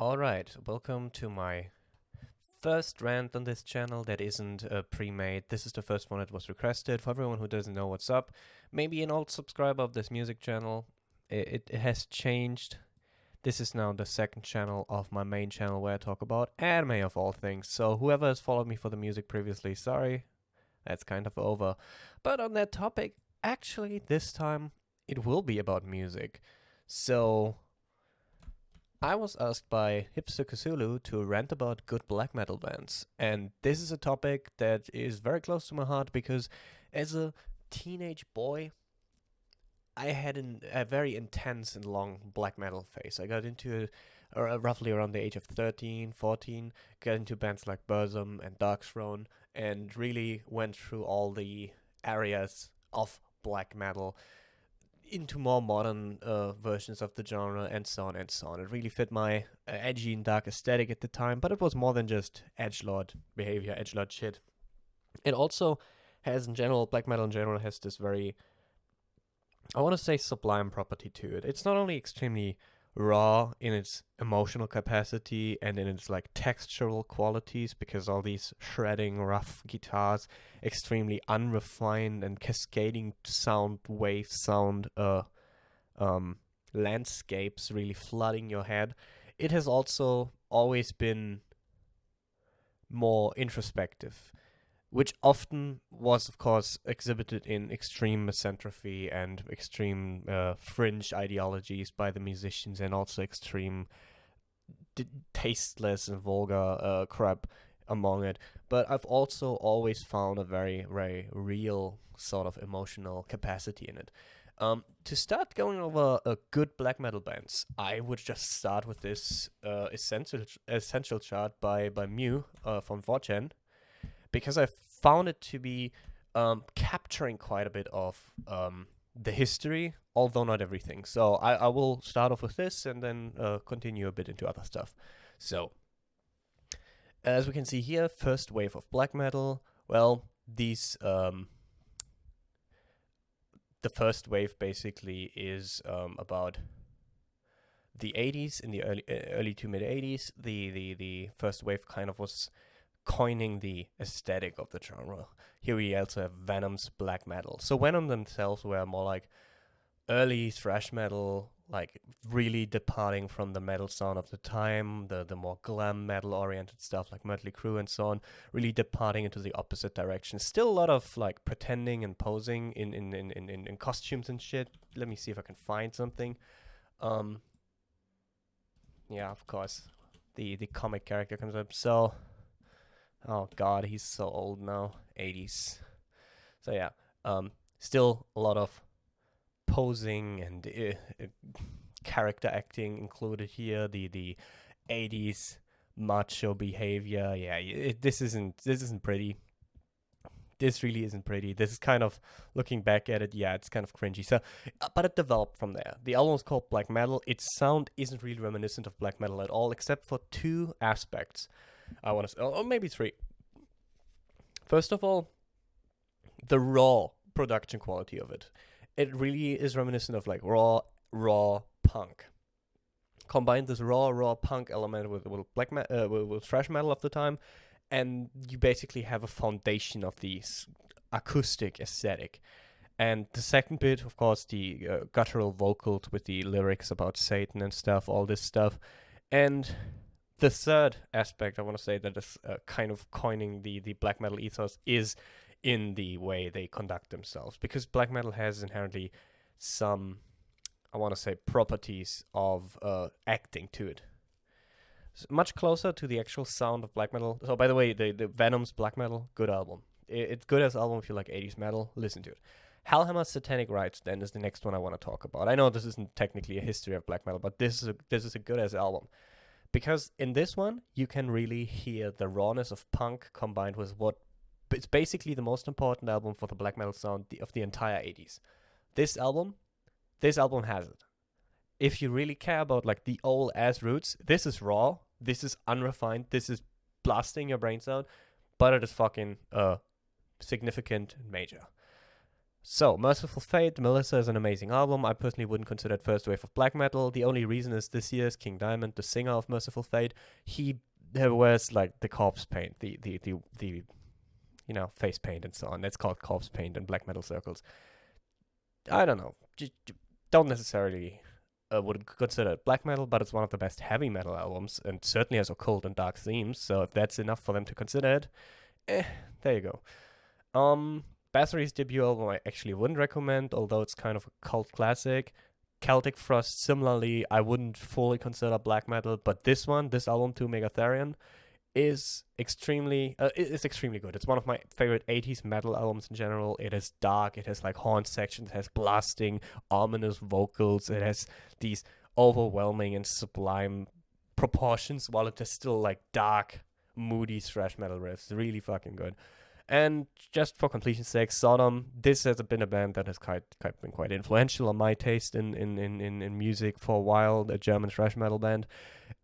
Alright, welcome to my first rant on this channel that isn't pre-made. This is the first one that was requested. For everyone who doesn't know what's up, maybe an old subscriber of this music channel, it has changed. This is now the second channel of my main channel where I talk about anime of all things. So whoever has followed me for the music previously, sorry, that's kind of over. But on that topic, actually this time it will be about music. So I was asked by Hipster Cthulhu to rant about good black metal bands, and this is a topic that is very close to my heart because as a teenage boy, I had a very intense and long black metal phase. I got into it roughly around the age of 13, 14, got into bands like Burzum and Darkthrone, and really went through all the areas of black metal into more modern versions of the genre and so on and so on. It really fit my edgy and dark aesthetic at the time, but it was more than just edgelord behavior, edgelord shit. It also has, in general, black metal in general has this very, I want to say, sublime property to it. It's not only extremely raw in its emotional capacity and in its like textural qualities, because all these shredding rough guitars, extremely unrefined and cascading sound landscapes really flooding your head. It has also always been more introspective, which often was, of course, exhibited in extreme misanthropy and extreme fringe ideologies by the musicians, and also extreme tasteless and vulgar crap among it. But I've also always found a very, very real sort of emotional capacity in it. To start going over good black metal bands, I would just start with this essential chart by Mew from 4chan, because I found it to be capturing quite a bit of the history, although not everything. So I will start off with this and then continue a bit into other stuff. So, as we can see here, first wave of black metal. Well, these the first wave basically is about the 80s, in the early to mid 80s. The first wave kind of was coining the aesthetic of the genre. Here we also have Venom's black metal. So Venom themselves were more like early thrash metal, like really departing from the metal sound of the time, the more glam metal oriented stuff like Mötley Crüe and so on, really departing into the opposite direction. Still a lot of like pretending and posing in costumes and shit. Let me see if I can find something. Yeah, of course. The comic character comes up. So oh god, he's so old now. 80s. So yeah, still a lot of posing and character acting included here. The 80s macho behavior. Yeah, this isn't pretty. This really isn't pretty. This is kind of, looking back at it, yeah, it's kind of cringy. So, but it developed from there. The album is called Black Metal. Its sound isn't really reminiscent of black metal at all, except for two aspects. I want to say, or maybe three. First of all, the raw production quality of it. It really is reminiscent of like raw punk. Combine this raw punk element with with thrash metal of the time, and you basically have a foundation of these acoustic aesthetic. And the second bit, of course, the guttural vocals with the lyrics about Satan and stuff, all this stuff. And the third aspect I want to say that is kind of coining the black metal ethos is in the way they conduct themselves, because black metal has inherently some, I want to say, properties of acting to it. So much closer to the actual sound of black metal. So by the way, the Venom's black metal, good album. It's good as album if you like 80s metal, listen to it. Hellhammer's Satanic Rites then is the next one I want to talk about. I know this isn't technically a history of black metal, but this is a good as album. Because in this one, you can really hear the rawness of punk combined with what it's basically the most important album for the black metal sound of the entire 80s. This album has it. If you really care about like the old ass roots, this is raw, this is unrefined, this is blasting your brains out, but it is fucking significant and major. So, Merciful Fate, Melissa is an amazing album. I personally wouldn't consider it first wave of black metal. The only reason is this year's King Diamond, the singer of Merciful Fate, he wears like the corpse paint, the face paint and so on. That's called corpse paint in black metal circles. I don't know. Don't necessarily would consider it black metal, but it's one of the best heavy metal albums, and certainly has occult and dark themes. So if that's enough for them to consider it, there you go. Bathory's debut album I actually wouldn't recommend, although it's kind of a cult classic. Celtic Frost, similarly, I wouldn't fully consider black metal, but this album, To Megatherion, is extremely good. It's one of my favorite 80s metal albums in general. It is dark, it has like horn sections, it has blasting, ominous vocals, it has these overwhelming and sublime proportions while it is still like dark, moody thrash metal riffs. Really fucking good. And just for completion's sake, Sodom, this has been a band that has been quite influential on my taste in music for a while, a German thrash metal band.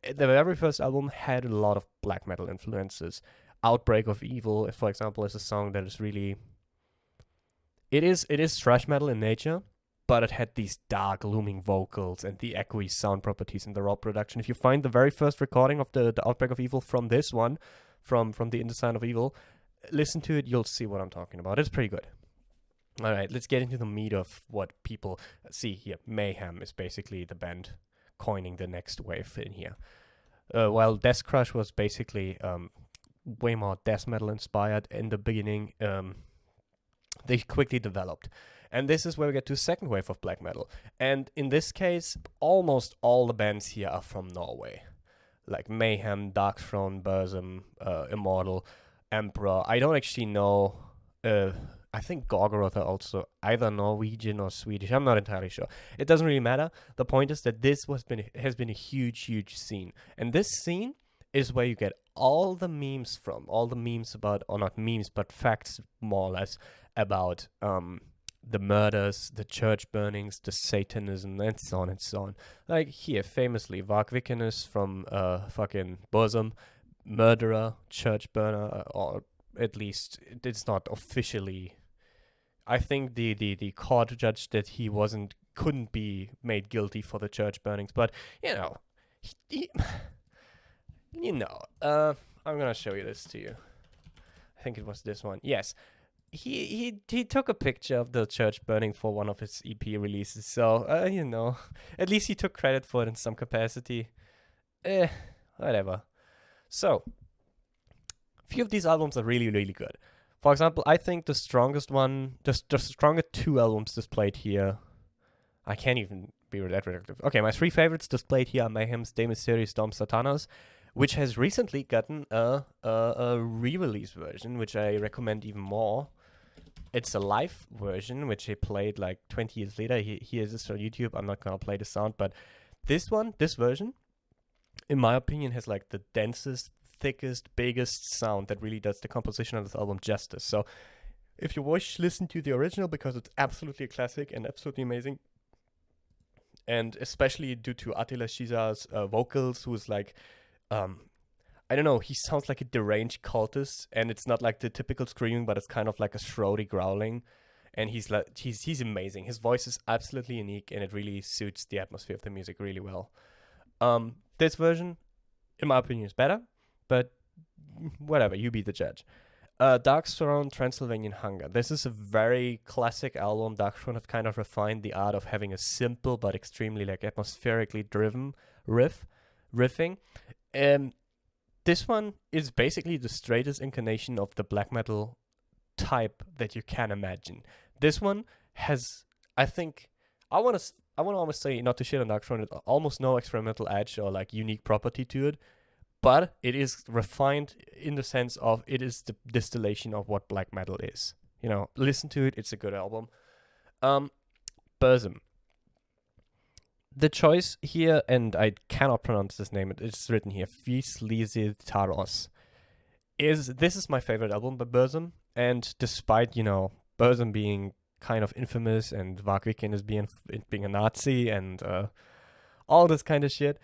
The very first album had a lot of black metal influences. Outbreak of Evil, for example, is a song that is really... It is thrash metal in nature, but it had these dark, looming vocals and the echoey sound properties in the raw production. If you find the very first recording of the Outbreak of Evil from this one, from the Indesign of Evil, listen to it, you'll see what I'm talking about. It's pretty good. All right, let's get into the meat of what people see here. Mayhem is basically the band coining the next wave in here. While Death Crush was basically way more death metal inspired in the beginning, they quickly developed. And this is where we get to second wave of black metal. And in this case, almost all the bands here are from Norway. Like Mayhem, Darkthrone, Burzum, Immortal, Emperor. I don't actually know. I think Gorgoroth are also either Norwegian or Swedish. I'm not entirely sure. It doesn't really matter. The point is that this has been a huge, huge scene. And this scene is where you get all the memes from. All the memes about, or not memes, but facts more or less about the murders, the church burnings, the Satanism, and so on and so on. Like here, famously, Varg Vikernes from fucking Burzum, murderer, church burner, or at least it's not officially. I think the court judged that he couldn't be made guilty for the church burnings, but I'm gonna show you this to you. I think it was this one. Yes, he took a picture of the church burning for one of his EP releases, so at least he took credit for it in some capacity. Whatever. So, a few of these albums are really, really good. For example, I think the strongest one, the strongest two albums displayed here, I can't even be that reductive. Okay, my three favorites displayed here are Mayhem's De Mysteriis Dom Satanas, which has recently gotten a re-release version, which I recommend even more. It's a live version, which he played like 20 years later. He has this on YouTube. I'm not going to play the sound, but this version, in my opinion, has like the densest, thickest, biggest sound that really does the composition of this album justice. So if you wish, listen to the original because it's absolutely a classic and absolutely amazing. And especially due to Attila Shiza's vocals, who is like, I don't know, he sounds like a deranged cultist, and it's not like the typical screaming, but it's kind of like a throaty growling. And he's amazing. His voice is absolutely unique, and it really suits the atmosphere of the music really well. This version, in my opinion, is better, but whatever, you be the judge. Darkthrone, Transylvanian Hunger. This is a very classic album. Darkthrone have kind of refined the art of having a simple but extremely like atmospherically driven riffing. This one is basically the straightest incarnation of the black metal type that you can imagine. This one has, I think, I want to almost say, not to shit on Darkthrone, almost no experimental edge or like unique property to it, but it is refined in the sense of it is the distillation of what black metal is. Listen to it; it's a good album. Burzum. The choice here, and I cannot pronounce this name, it's written here, Taros, this is my favorite album by Burzum, and despite, Burzum being kind of infamous and Varg Vikernes being a Nazi and all this kind of shit.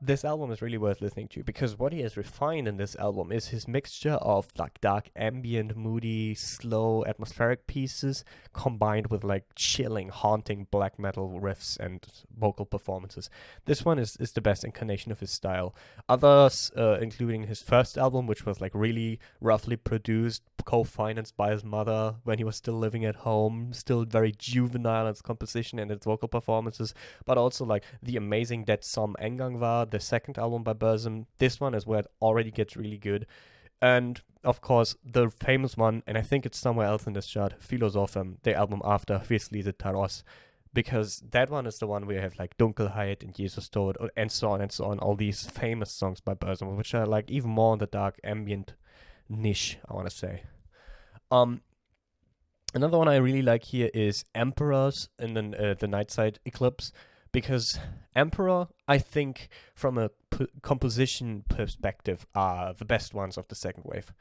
This album is really worth listening to because what he has refined in this album is his mixture of like dark ambient, moody, slow, atmospheric pieces combined with like chilling, haunting black metal riffs and vocal performances. This one is the best incarnation of his style. Others, including his first album, which was like really roughly produced, co-financed by his mother when he was still living at home, still very juvenile in its composition and its vocal performances, but also like the amazing Dead Som Engang War, the second album by Burzum. This one is where it already gets really good. And of course, the famous one, and I think it's somewhere else in this chart, Philosophem, the album after Vislize Taros, because that one is the one where you have like Dunkelheit and Jesus Tod and so on and so on, all these famous songs by Burzum, which are like even more in the dark ambient niche, I want to say. Another one I really like here is Emperors and then the Nightside Eclipse, because Emperor, I think, from a composition perspective, are the best ones of the second wave,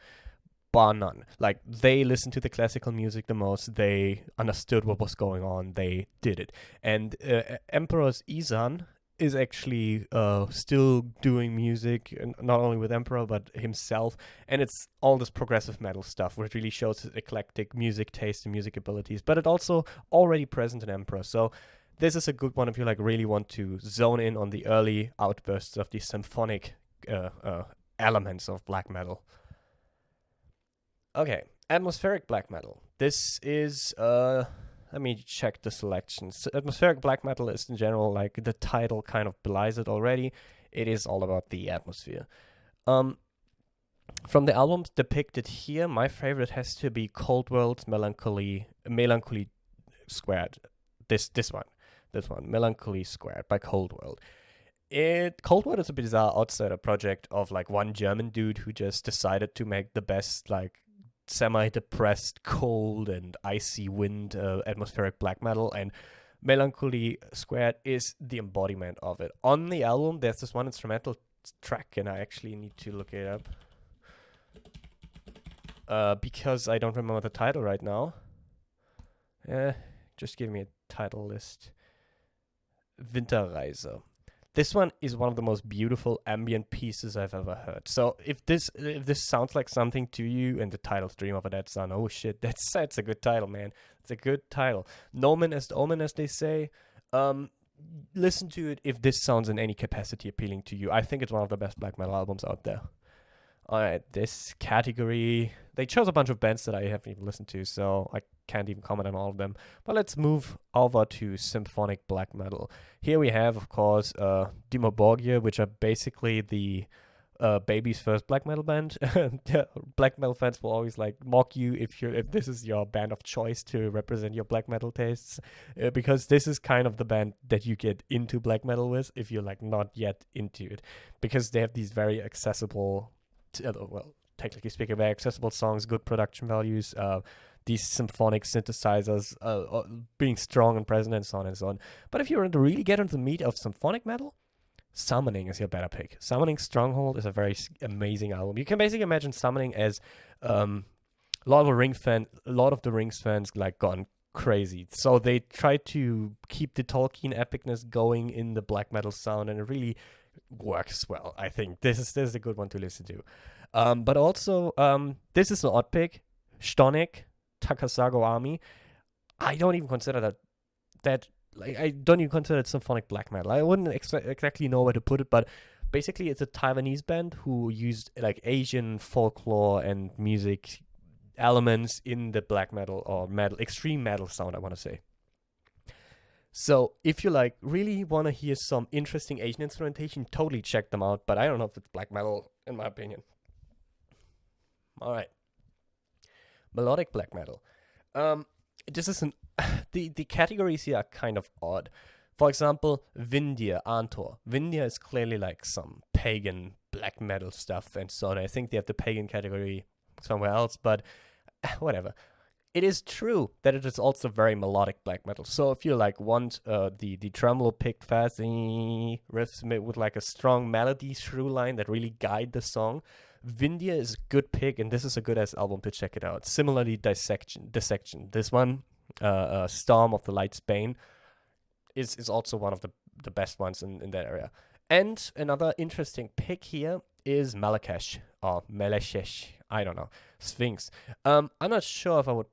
bar none. Like, they listened to the classical music the most, they understood what was going on, they did it. And Emperor's Isan is actually still doing music, not only with Emperor, but himself. And it's all this progressive metal stuff, which really shows his eclectic music taste and music abilities. But it also already present in Emperor. So this is a good one if you like really want to zone in on the early outbursts of the symphonic elements of black metal. Okay, atmospheric black metal. This is let me check the selections. Atmospheric black metal is in general, like the title kind of belies it already. It is all about the atmosphere. From the albums depicted here, my favorite has to be Cold World's Melancholy Squared. This one, Melancholy Squared by Cold World. Cold World is a bizarre outsider project of like one German dude who just decided to make the best like semi-depressed, cold and icy wind atmospheric black metal, and Melancholy Squared is the embodiment of it. On the album, there's this one instrumental track, and I actually need to look it up because I don't remember the title right now. Just give me a title list. Winterreise. This one is one of the most beautiful ambient pieces I've ever heard. So if this sounds like something to you, and the title's Dream of a Dead Sun, oh shit, that's a good title, man. It's a good title. Nomen est omen, as they say. Listen to it if this sounds in any capacity appealing to you. I think it's one of the best black metal albums out there. Alright, this category, they chose a bunch of bands that I haven't even listened to, so I can't even comment on all of them. But let's move over to symphonic black metal. Here we have, of course, Dimmu Borgir, which are basically the baby's first black metal band. Black metal fans will always like mock you if this is your band of choice to represent your black metal tastes, because this is kind of the band that you get into black metal with if you're like not yet into it, because they have these very accessible, well, technically speaking, very accessible songs, good production values, these symphonic synthesizers being strong and present, and so on and so on. But if you want to really get into the meat of symphonic metal, Summoning is your better pick. Summoning Stronghold is a very amazing album. You can basically imagine Summoning as a lot of the Rings fans like gone crazy. So they try to keep the Tolkien epicness going in the black metal sound, and it really works well. I think this is a good one to listen to. But also, this is an odd pick. Stonek, Takasago Army. I don't even consider that like, I don't even consider it symphonic black metal. I wouldn't exactly know where to put it, but basically it's a Taiwanese band who used like Asian folklore and music elements in the black metal or extreme metal sound, I want to say. So if you like really want to hear some interesting Asian instrumentation, totally check them out. But I don't know if it's black metal, in my opinion. All right, melodic black metal. This is the categories here are kind of odd. For example, Vindir, Antor. Vindir is clearly like some pagan black metal stuff and so on. I think they have the pagan category somewhere else, but whatever. It is true that it is also very melodic black metal. So if you like want the tremolo picked fast riffs with like a strong melody through line that really guide the song, Vindir is a good pick, and this is a good ass album to check it out. Similarly, Dissection. This one, Storm of the Light Spain, is also one of the the best ones in that area. And another interesting pick here is Malakesh or Meleshesh. I don't know. Sphinx. I'm not sure if I would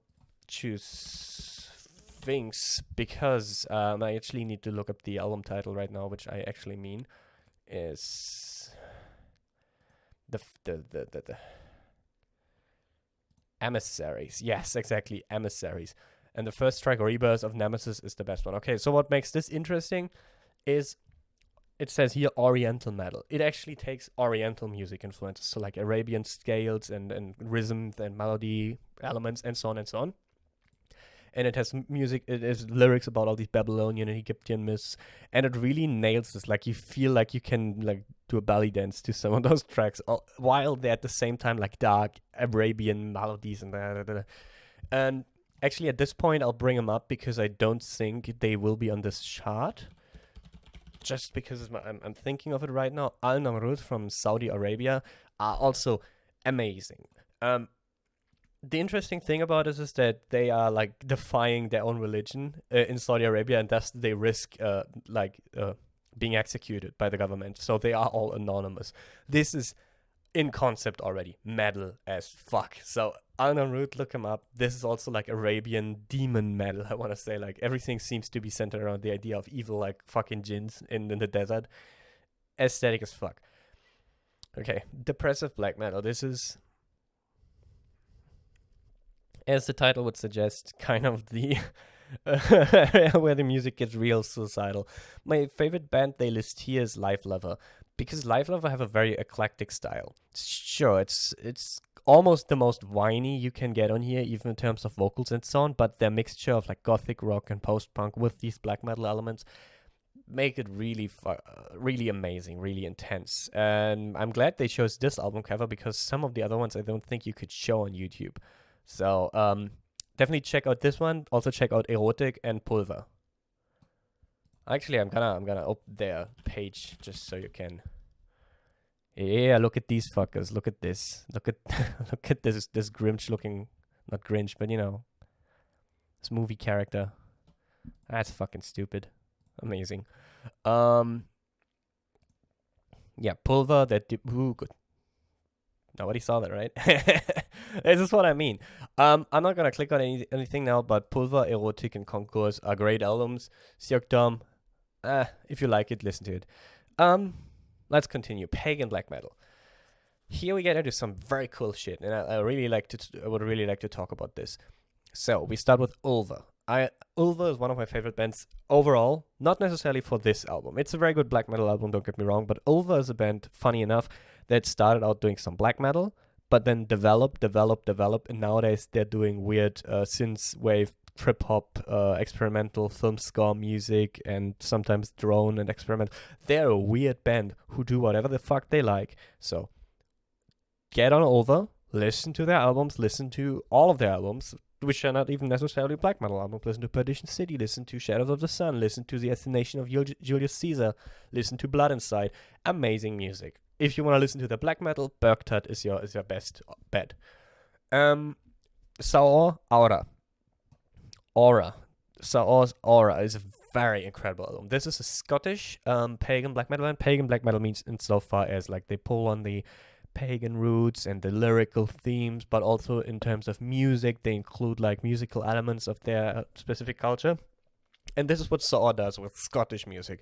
choose Sphinx because I actually need to look up the album title right now, which I actually mean is the Emissaries. Yes, exactly, Emissaries. And the first track, Rebirth of Nemesis, is the best one. Okay, so what makes this interesting is it says here Oriental metal. It actually takes Oriental music influences, so like Arabian scales and rhythms and melody elements and so on and so on. And it has music, it has lyrics about all these Babylonian and Egyptian myths, and it really nails this. Like you feel like you can like do a belly dance to some of those tracks, while they're at the same time like dark Arabian melodies and that. And actually, at this point, I'll bring them up because I don't think they will be on this chart. Just because I'm thinking of it right now. Al Namrud from Saudi Arabia are also amazing. The interesting thing about this is that they are like defying their own religion in Saudi Arabia, and thus they risk being executed by the government. So they are all anonymous. This is in concept already metal as fuck. So Al Namrud, look him up. This is also like Arabian demon metal. I want to say like everything seems to be centered around the idea of evil, like fucking jinns in the desert. Aesthetic as fuck. Okay, depressive black metal. This is, as the title would suggest, kind of the where the music gets real suicidal. My favorite band they list here is Life Lover, because Life Lover have a very eclectic style. Sure, it's almost the most whiny you can get on here, even in terms of vocals and so on, but their mixture of like gothic rock and post-punk with these black metal elements make it really really amazing, really intense. And I'm glad they chose this album cover, because some of the other ones I don't think you could show on YouTube. So definitely check out this one. Also check out Erotic and Pulver. Actually, I'm gonna open their page just so you can. Yeah, look at these fuckers. Look at this. Look at look at this Grinch looking, not Grinch, but you know, this movie character. That's fucking stupid. Amazing. Yeah, Pulver. Ooh, good. Nobody saw that, right? This is what I mean. I'm not gonna click on anything now, but Pulver, Erotic, and Concourse are great albums. Siokdom, if you like it, listen to it. Let's continue. Pagan black metal. Here we get into some very cool shit, and I would really like to talk about this. So we start with Ulver. Ulver is one of my favorite bands overall, not necessarily for this album. It's a very good black metal album, don't get me wrong, but Ulver is a band, funny enough, that started out doing some black metal, but then developed, and nowadays they're doing weird synthwave, trip-hop, experimental film score music, and sometimes drone and experimental. They're a weird band who do whatever the fuck they like. So get on Ulver, listen to their albums, listen to all of their albums, which are not even necessarily black metal albums. Listen to Perdition City, listen to Shadows of the Sun, listen to The Assassination of Julius Caesar, listen to Blood Inside. Amazing music. If you want to listen to the black metal, Bergtut is your best bet. Saor Aura. Saor's Aura is a very incredible album. This is a Scottish pagan black metal band. Pagan black metal means insofar as like they pull on the pagan roots and the lyrical themes, but also in terms of music, they include like musical elements of their specific culture. And this is what Saor does with Scottish music.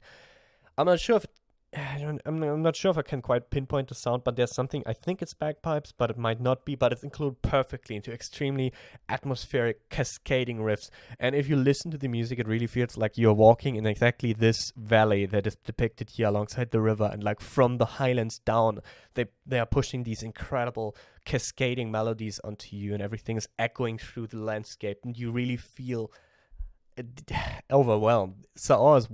I'm not sure if I'm not sure if I can quite pinpoint the sound, but there's something, I think it's bagpipes, but it might not be, but it's included perfectly into extremely atmospheric, cascading riffs. And if you listen to the music, it really feels like you're walking in exactly this valley that is depicted here alongside the river, and like from the highlands down, they are pushing these incredible cascading melodies onto you, and everything is echoing through the landscape, and you really feel overwhelmed. Saor is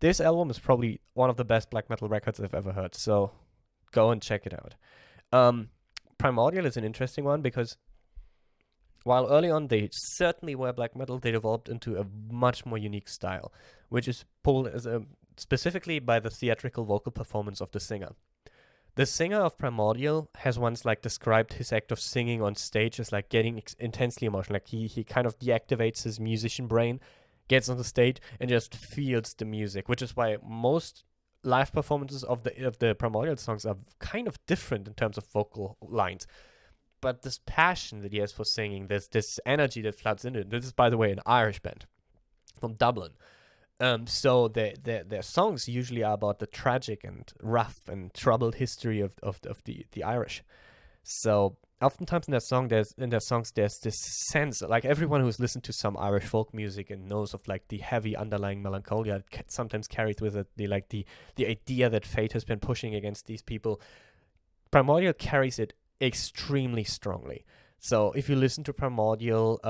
this album is probably one of the best black metal records I've ever heard, so go and check it out. Primordial is an interesting one because while early on they certainly were black metal, they developed into a much more unique style, which is pulled as specifically by the theatrical vocal performance of the singer. The singer of Primordial has once like described his act of singing on stage as like getting intensely emotional. Like he kind of deactivates his musician brain, gets on the stage and just feels the music, which is why most live performances of the Primordial songs are kind of different in terms of vocal lines. But this passion that he has for singing, this energy that floods into it. This is, by the way, an Irish band from Dublin. So their songs usually are about the tragic and rough and troubled history of the Irish. So oftentimes in their songs there's this sense, like everyone who's listened to some Irish folk music and knows of like the heavy underlying melancholia that sometimes carries with it the idea that fate has been pushing against these people. Primordial carries it extremely strongly. So if you listen to Primordial,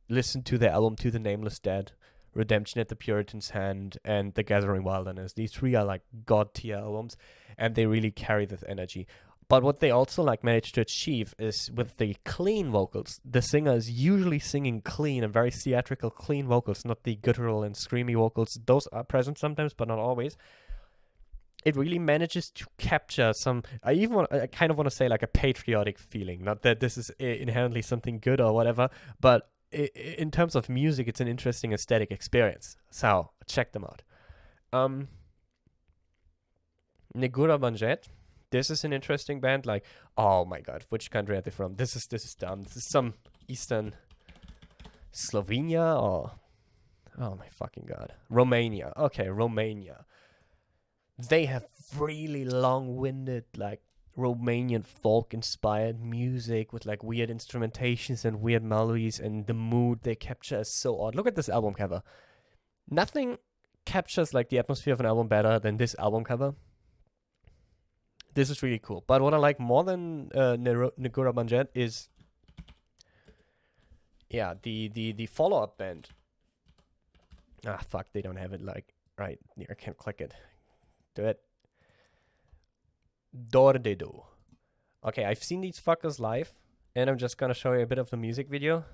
listen to their album To the Nameless Dead, Redemption at the Puritan's Hand, and The Gathering Wilderness. These three are like god tier albums, and they really carry this energy. But what they also like manage to achieve is with the clean vocals. The singer is usually singing clean and very theatrical, clean vocals, not the guttural and screamy vocals. Those are present sometimes, but not always. It really manages to capture some. I kind of want to say like a patriotic feeling. Not that this is inherently something good or whatever, but in terms of music, it's an interesting aesthetic experience. So check them out. Negura Banjet. This is an interesting band. Like, oh my god, which country are they from? This is dumb. This is some Eastern Slovenia or oh my fucking god, Romania. Okay, Romania. They have really long-winded, like Romanian folk-inspired music with like weird instrumentations and weird melodies, and the mood they capture is so odd. Look at this album cover. Nothing captures like the atmosphere of an album better than this album cover. This is really cool. But what I like more than Negura Banjet is, yeah, the follow-up band. Ah, fuck, they don't have it like right. I can't click it. Do it. Dordedo. Okay, I've seen these fuckers live, and I'm just gonna show you a bit of the music video.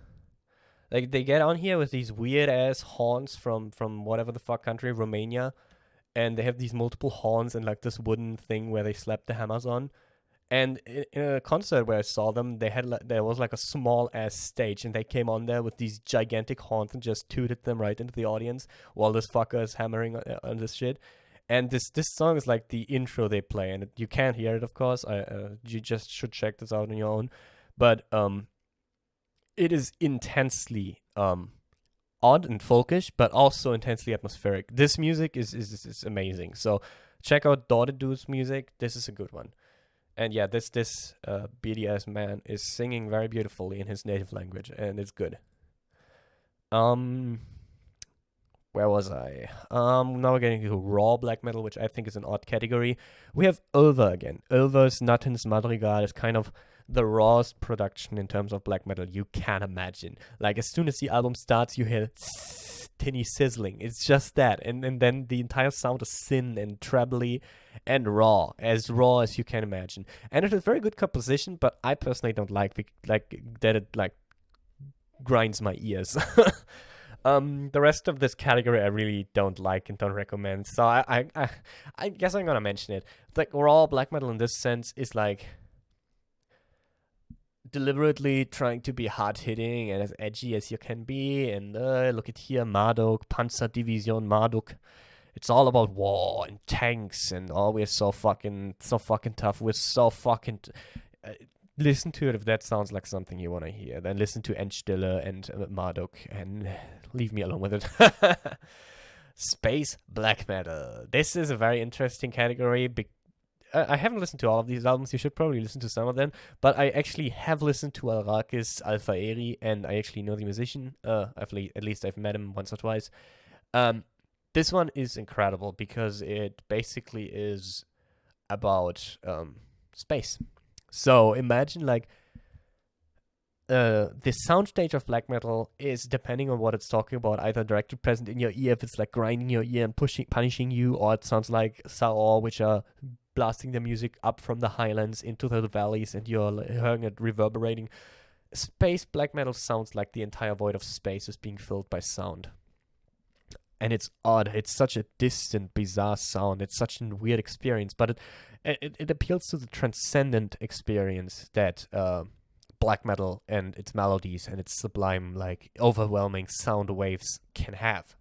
Like, they get on here with these weird-ass horns from whatever the fuck country, Romania, and they have these multiple horns and like this wooden thing where they slap the hammers on. And in a concert where I saw them, there was like a small ass stage, and they came on there with these gigantic horns and just tooted them right into the audience while this fucker is hammering on this shit. And this song is like the intro they play, and you can't hear it, of course. You just should check this out on your own. But it is intensely odd and folkish, but also intensely atmospheric. This music is amazing. So check out Dordedo's music. This is a good one. And yeah, this BDS man is singing very beautifully in his native language, and it's good. Where was I? Now we're getting into raw black metal, which I think is an odd category. We have Ulver again. Ulver's Natins Madrigal is kind of the rawest production in terms of black metal you can imagine. Like, as soon as the album starts, you hear tinny sizzling. It's just that. And then the entire sound is thin and trebly and raw as you can imagine. And it has very good composition, but I personally don't like that it like grinds my ears. The rest of this category I really don't like and don't recommend. So I guess I'm gonna mention it. Like, raw black metal in this sense is like deliberately trying to be hard-hitting and as edgy as you can be. And look at here, Marduk, Panzerdivision Marduk. It's all about war and tanks and we're so fucking tough. We're so fucking... listen to it if that sounds like something you want to hear. Then listen to Endstille and Marduk and leave me alone with it. Space black metal. This is a very interesting category. I haven't listened to all of these albums. You should probably listen to some of them. But I actually have listened to Alrakis, Alpha Eri, and I actually know the musician. At least I've met him once or twice. This one is incredible because it basically is about space. So imagine like the soundstage of black metal is, depending on what it's talking about, either directly present in your ear if it's like grinding your ear and punishing you, or it sounds like Saor, which are blasting the music up from the highlands into the valleys and you're hearing it reverberating. Space black metal sounds like the entire void of space is being filled by sound. And it's odd. It's such a distant, bizarre sound. It's such a weird experience, but it appeals to the transcendent experience that black metal and its melodies and its sublime, like overwhelming sound waves can have.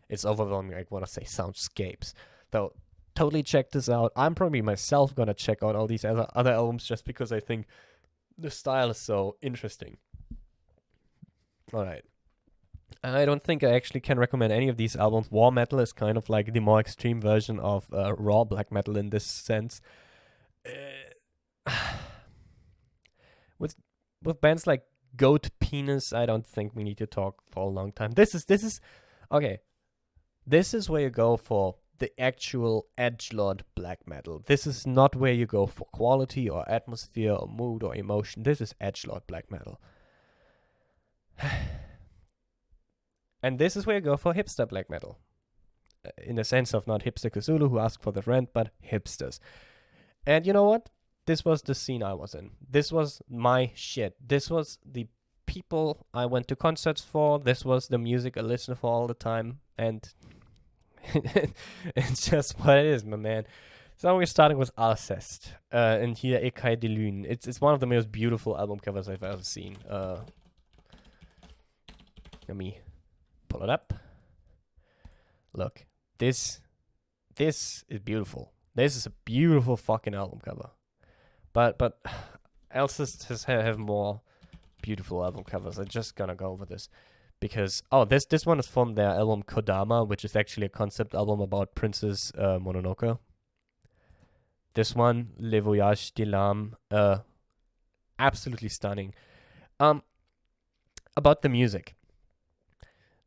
It's overwhelming, I want to say soundscapes. Though, totally check this out. I'm probably myself gonna check out all these other albums just because I think the style is so interesting. All right. I don't think I actually can recommend any of these albums. War metal is kind of like the more extreme version of raw black metal in this sense. with with bands like Goat Penis, I don't think we need to talk for a long time. This is okay. This is where you go for the actual edgelord black metal. This is not where you go for quality or atmosphere or mood or emotion. This is edgelord black metal. And this is where you go for hipster black metal. In the sense of not hipster Cthulhu who asked for the rent, but hipsters. And you know what? This was the scene I was in. This was my shit. This was the people I went to concerts for. This was the music I listened for all the time. And it's just what it is, my man. So we're starting with Alcest. And here, Écailles de Lune. It's one of the most beautiful album covers I've ever seen. Let me pull it up. Look, this is beautiful. This is a beautiful fucking album cover. But Alcest have more beautiful album covers. I'm just gonna go over this because this one is from their album Kodama, which is actually a concept album about Princess Mononoke. This one, Le Voyage de l'âme, absolutely stunning. About the music.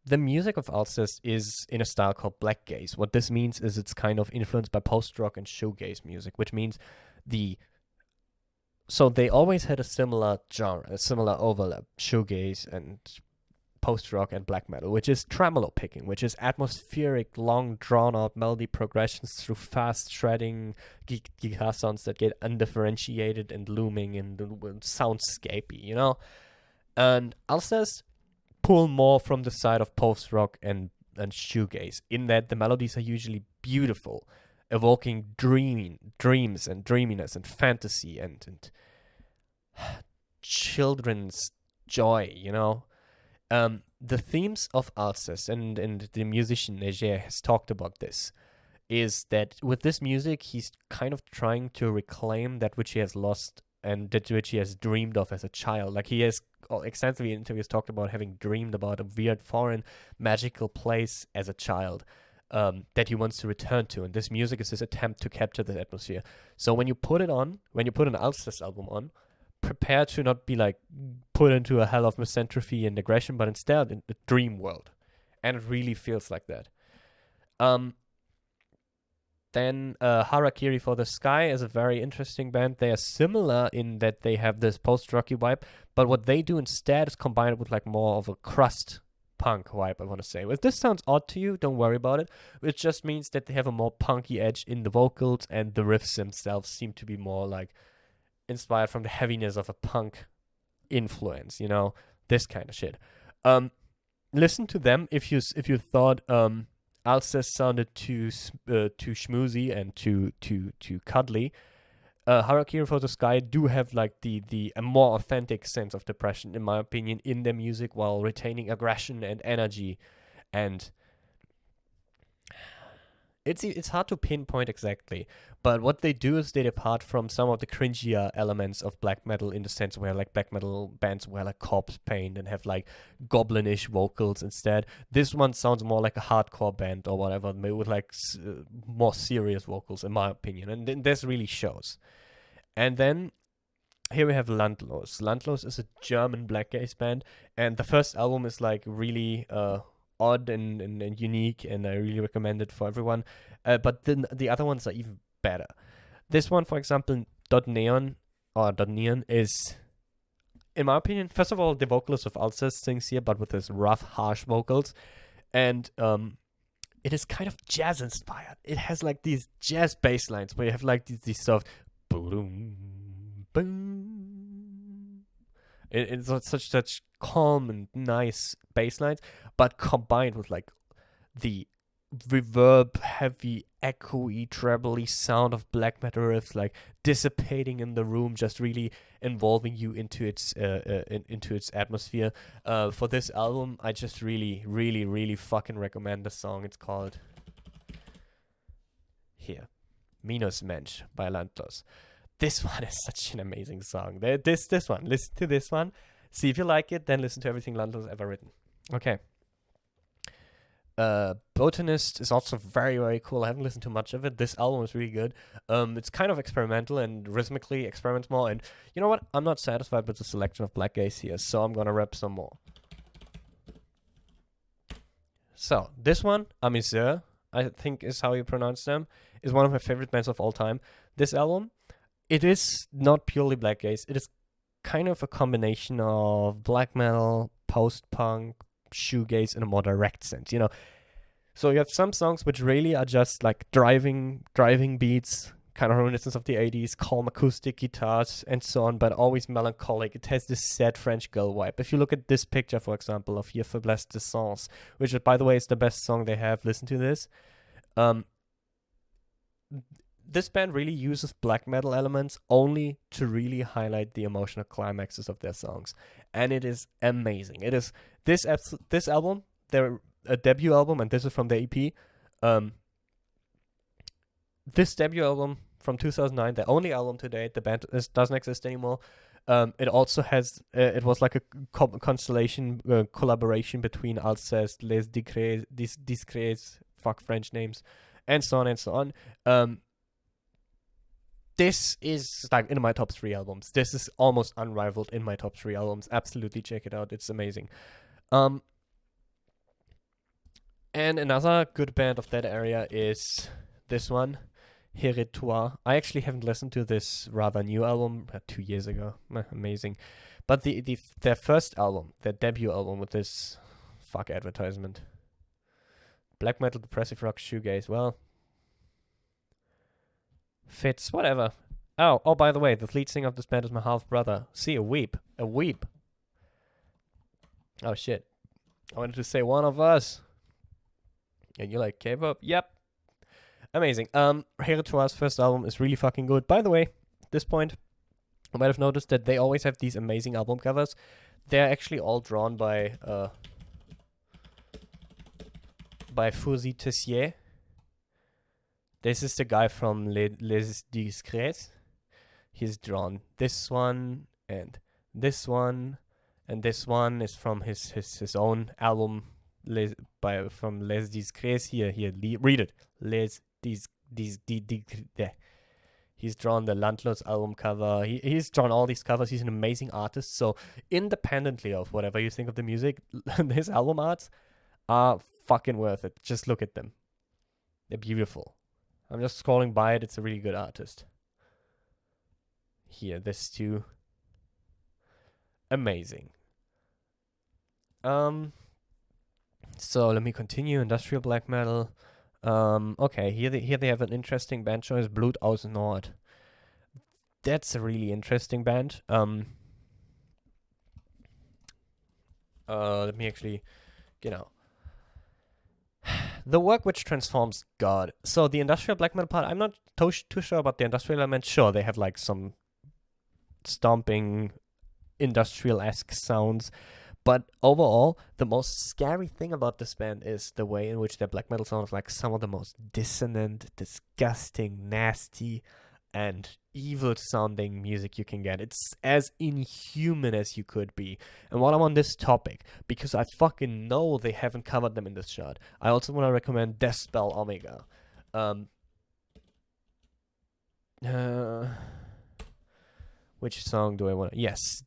The music of Alcest is in a style called black gaze. What this means is it's kind of influenced by post-rock and shoegaze music, which means so they always had a similar genre, a similar overlap, shoegaze and post-rock and black metal, which is tremolo picking, which is atmospheric, long, drawn-out melody progressions through fast shredding guitar sounds that get undifferentiated and looming and soundscapey, you know? And Alcest pull more from the side of post-rock and shoegaze, in that the melodies are usually beautiful, evoking dreams and dreaminess and fantasy and children's joy, you know? The themes of Alcest, and the musician Leger has talked about this, is that with this music, he's kind of trying to reclaim that which he has lost and that which he has dreamed of as a child. Like, he has extensively in interviews talked about having dreamed about a weird, foreign, magical place as a child that he wants to return to. And this music is his attempt to capture that atmosphere. So when you put an Alcest album on, prepare to not be like put into a hell of misanthropy and aggression, but instead in the dream world. And it really feels like that. Then Harakiri for the Sky is a very interesting band. They are similar in that they have this post-rocky vibe, but what they do instead is combine it with like more of a crust punk vibe, I want to say. If this sounds odd to you, don't worry about it. It just means that they have a more punky edge in the vocals, and the riffs themselves seem to be more like inspired from the heaviness of a punk influence, you know, this kind of shit. Listen to them if you thought Alcest sounded too schmoozy and too cuddly. Harakiri for the Sky do have like a more authentic sense of depression, in my opinion, in their music, while retaining aggression and energy. And it's hard to pinpoint exactly, but what they do is they depart from some of the cringier elements of black metal, in the sense where like black metal bands wear like corpse paint and have like goblinish vocals instead. This one sounds more like a hardcore band or whatever, maybe with like more serious vocals, in my opinion, and this really shows. And then here we have Landlos. Landlos is a German black gaze band, and the first album is like really odd and unique, and I really recommend it for everyone. But then the other ones are even better. This one, for example, Dot Neon is, in my opinion, first of all, the vocalist of Alcest sings here, but with his rough, harsh vocals, and it is kind of jazz inspired. It has like these jazz bass lines where you have like these soft boom boom. It's such calm and nice bass lines, but combined with like the reverb heavy, echoey, trebly sound of black metal riffs like dissipating in the room, just really involving you into its into its atmosphere. For this album, I just really fucking recommend the song. It's called here Minus Mensch by Landlos. This one is such an amazing song. This one, listen to this one. See if you like it, then listen to everything Landlos ever written. Okay. Botanist is also very cool. I haven't listened to much of it. This album is really good. It's kind of experimental and rhythmically experiments more. And you know what? I'm not satisfied with the selection of black gaze here, so I'm gonna rap some more. So this one, Amiseur, I think is how you pronounce them, is one of my favorite bands of all time. This album, it is not purely black gaze. It is kind of a combination of black metal, post-punk, shoegaze in a more direct sense, you know. So you have some songs which really are just like driving beats, kind of reminiscence of the 80s, calm acoustic guitars and so on, but always melancholic. It has this sad French girl vibe. If you look at this picture, for example, of Hier Faiblesse de Sens, which by the way is the best song they have, listen to this. This band really uses black metal elements only to really highlight the emotional climaxes of their songs, and it is amazing. It is this album, their debut album, and this is from the EP. This debut album from 2009, the only album to date. The band doesn't exist anymore. It also has it was like a constellation collaboration between Alceste, Les Discrets, fuck French names, and so on and so on. This is like in my top 3 albums. This is almost unrivaled in my top 3 albums. Absolutely check it out. It's amazing. And another good band of that area is this one, Héritoire. I actually haven't listened to this rather new album 2 years ago. Amazing. But their first album, their debut album with this fuck advertisement. Black metal, depressive rock, shoegaze. Well, fits, whatever. Oh, by the way, the lead singer of this band is my half brother. See, a weep. Oh shit. I wanted to say one of us. And you like K-pop? Yep. Amazing. Héritoire's first album is really fucking good. By the way, at this point, you might have noticed that they always have these amazing album covers. They're actually all drawn by Fouzi Tessier. This is the guy from Les Discrets. He's drawn this one and this one, and this one is from his own album from Les Discrets. Here, read it. Les Discrets. He's drawn the Landlos album cover. He's drawn all these covers. He's an amazing artist. So independently of whatever you think of the music, his album arts are fucking worth it. Just look at them. They're beautiful. I'm just scrolling by it. It's a really good artist. Here, this too. Amazing. So let me continue. Industrial black metal. Okay, here they have an interesting band choice, Blut aus Nord. That's a really interesting band. Let me actually, the work which transforms God. So the industrial black metal part, I'm not too sure about the industrial element. Sure, they have like some stomping industrial-esque sounds. But overall, the most scary thing about this band is the way in which their black metal sounds like some of the most dissonant, disgusting, nasty, and evil-sounding music you can get. It's as inhuman as you could be. And while I'm on this topic, because I fucking know they haven't covered them in this chart, I also want to recommend Deathspell Omega. Which song do I want to... Yes,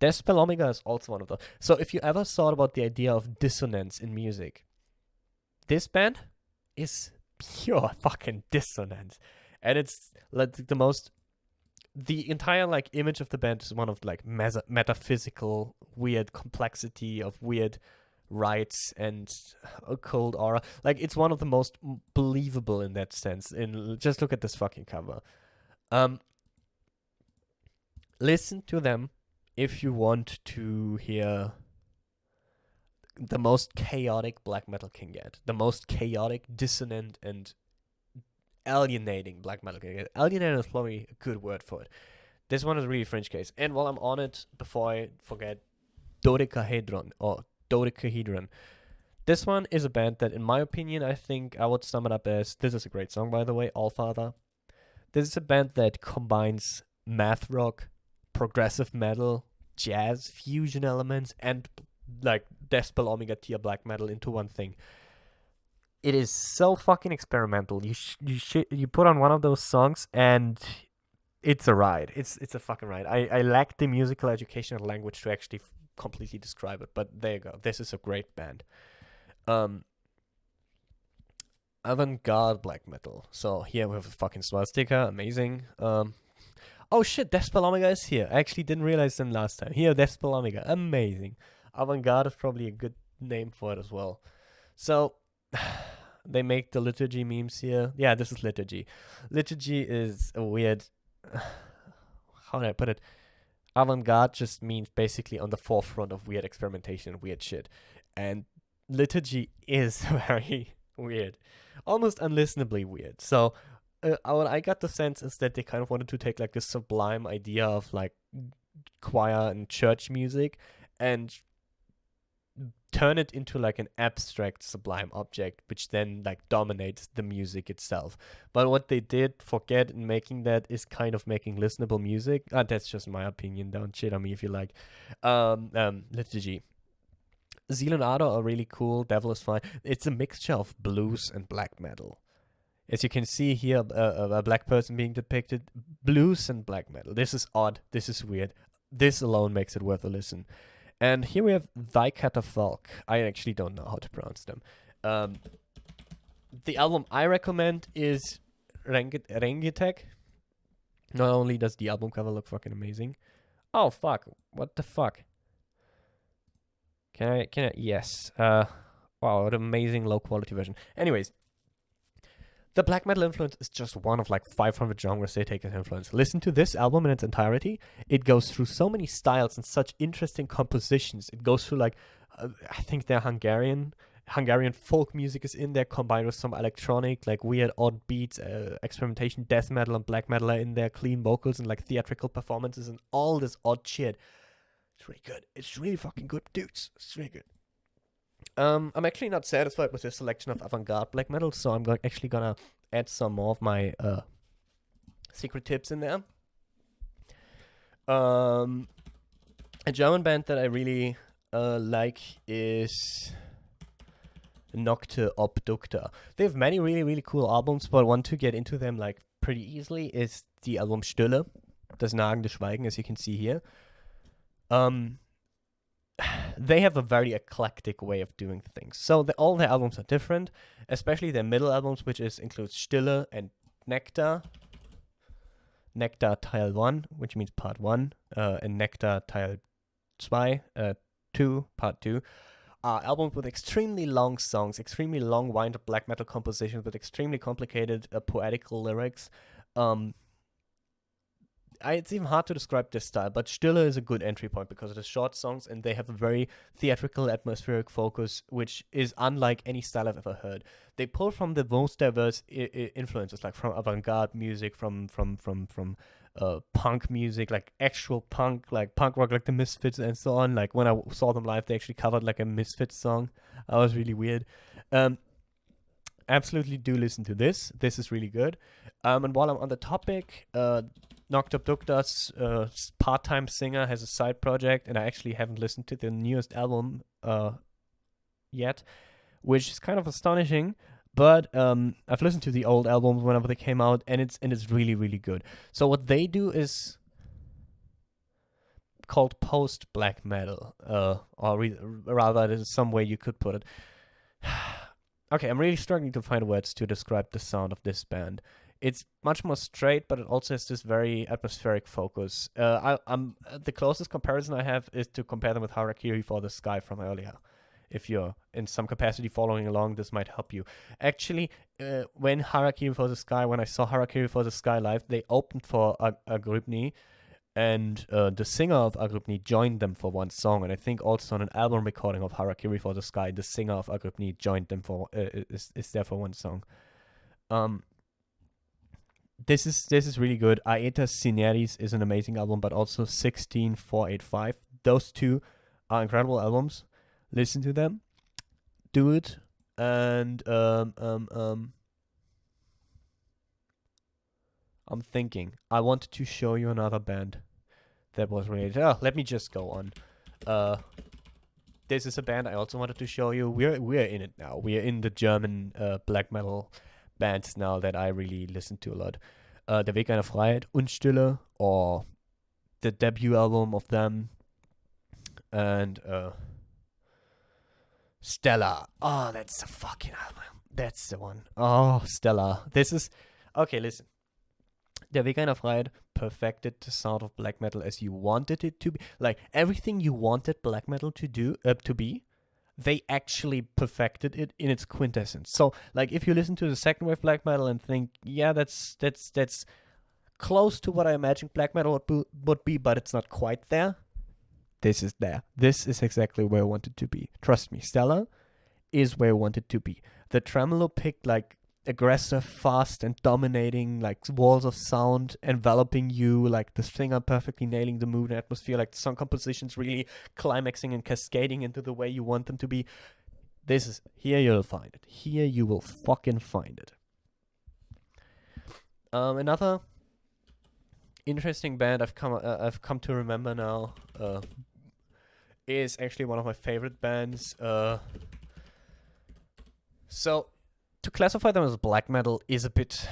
Deathspell Omega is also one of those. So if you ever thought about the idea of dissonance in music, this band is pure fucking dissonance. And it's like the entire like image of the band is one of like metaphysical weird complexity of weird rites and occult aura. Like it's one of the most believable in that sense. Just look at this fucking cover. Listen to them if you want to hear the most chaotic black metal can get. The most chaotic, dissonant, and alienating black metal can get. Alienating is probably a good word for it. This one is really French case. And while I'm on it, before I forget, Dodecahedron or Dodecahedron. This one is a band that, in my opinion, I think I would sum it up as, this is a great song, by the way, Allfather. This is a band that combines math rock, progressive metal, jazz, fusion elements, and like Deathspell Omega tier black metal into one thing. It is so fucking experimental. You put on one of those songs and it's a ride. It's a fucking ride. I lack the musical education and language to actually completely describe it, but there you go. This is a great band. Avant-garde black metal. So here we have a fucking swastika, amazing. Oh shit, Deathspell Omega is here. I actually didn't realize them last time. Here, Deathspell Omega, amazing. Avant-garde is probably a good name for it as well. So they make the liturgy memes here. Yeah, this is liturgy. Liturgy is a weird. How do I put it? Avant-garde just means basically on the forefront of weird experimentation and weird shit. And liturgy is very weird, almost unlistenably weird. So what I got the sense is that they kind of wanted to take like this sublime idea of like choir and church music and turn it into like an abstract sublime object, which then like dominates the music itself. But what they did forget in making that is kind of making listenable music. That's just my opinion. Don't shit on me if you like. Liturgy. Zeal and Ardor are really cool. Devil is Fine. It's a mixture of blues and black metal. As you can see here, a black person being depicted. Blues and black metal. This is odd. This is weird. This alone makes it worth a listen. And here we have Thy Catafalque. I actually don't know how to pronounce them. The album I recommend is Rengitek. Not only does the album cover look fucking amazing. Oh, fuck. What the fuck? Can I? Yes. Wow, what an amazing low quality version. Anyways, the black metal influence is just one of like 500 genres they take as influence. Listen to this album in its entirety. It goes through so many styles and such interesting compositions. It goes through like, I think they're Hungarian folk music is in there combined with some electronic, like weird odd beats, experimentation, death metal and black metal are in there, clean vocals and like theatrical performances and all this odd shit. It's really good. It's really fucking good, dudes. It's really good. I'm actually not satisfied with this selection of avant-garde black metal, so I'm actually gonna add some more of my secret tips in there. A German band that I really like is Nocte Obducta. They have many really, really cool albums, but one to get into them like pretty easily is the album Stille, Das nagende Schweigen, as you can see here. They have a very eclectic way of doing things. So all their albums are different, especially their middle albums, which includes Stille and Nectar. Nectar Teil 1, which means Part 1, and Nectar Teil 2, Part 2. Albums with extremely long songs, extremely long wind-up black metal compositions with extremely complicated poetical lyrics. It's even hard to describe this style, but Stille is a good entry point because it is short songs and they have a very theatrical, atmospheric focus, which is unlike any style I've ever heard. They pull from the most diverse influences, like from avant-garde music, from punk music, like actual punk, like punk rock, like the Misfits and so on. Like when I saw them live, they actually covered like a Misfits song. That was really weird. Absolutely do listen to this. This is really good. And while I'm on the topic, Nocte Obducta's part-time singer has a side project, and I actually haven't listened to the newest album yet, which is kind of astonishing. But I've listened to the old albums whenever they came out, and it's really, really good. So what they do is called post-black metal, or rather, there's some way you could put it. Okay, I'm really struggling to find words to describe the sound of this band. It's much more straight, but it also has this very atmospheric focus. The closest comparison I have is to compare them with Harakiri for the Sky from earlier. If you're in some capacity following along, this might help you. Actually, when I saw Harakiri for the Sky live, they opened for Agribni, And the singer of Agripni joined them for one song, and I think also on an album recording of Harakiri for the Sky, the singer of Agripni joined them for is there for one song. This is really good. Aeta Cineris is an amazing album, but also 16485. Those two are incredible albums. Listen to them, do it, and I'm thinking I wanted to show you another band that was related. Oh, let me just go on. This is a band I also wanted to show you. We're in it now. We are in the German black metal bands now that I really listen to a lot. Der Weg einer Freiheit, Unstille, or the debut album of them, and Stella. Oh, that's the fucking album. That's the one. Oh, Stella. This is okay. Listen. Der Weg einer Freiheit perfected the sound of black metal as you wanted it to be. Like everything you wanted black metal to be, they actually perfected it in its quintessence. So, like, if you listen to the second wave black metal and think, yeah, that's close to what I imagined black metal would be, but it's not quite there. This is there. This is exactly where I wanted to be. Trust me, Stella is where I wanted to be. The tremolo picked like aggressive, fast, and dominating, like walls of sound enveloping you, like the singer perfectly nailing the mood and atmosphere, like the song compositions really climaxing and cascading into the way you want them to be. This is here you'll find it. Here you will fucking find it. Another interesting band I've come to remember now is actually one of my favorite bands. So to classify them as black metal is a bit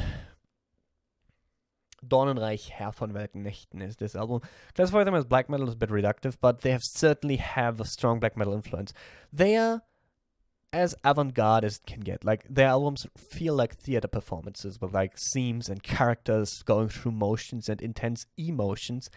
Dornenreich, Herr von Welken Nächten is this album. Classify them as black metal is a bit reductive, but they certainly have a strong black metal influence. They are as avant-garde as it can get. Like, their albums feel like theater performances with like themes and characters going through motions and intense emotions.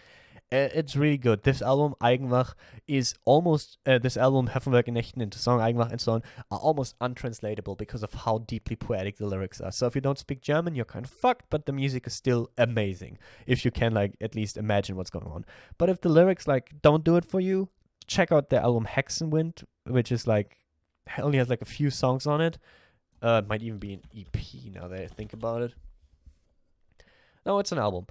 It's really good. This album, Eigenwach, is almost, this album, Herr von Welken Nächten, and the song Eigenwach and so on, are almost untranslatable because of how deeply poetic the lyrics are. So if you don't speak German, you're kind of fucked, but the music is still amazing, if you can, like, at least imagine what's going on. But if the lyrics, like, don't do it for you, check out their album Hexenwind, which is, like, only has, like, a few songs on it. It might even be an EP, now that I think about it. No, it's an album.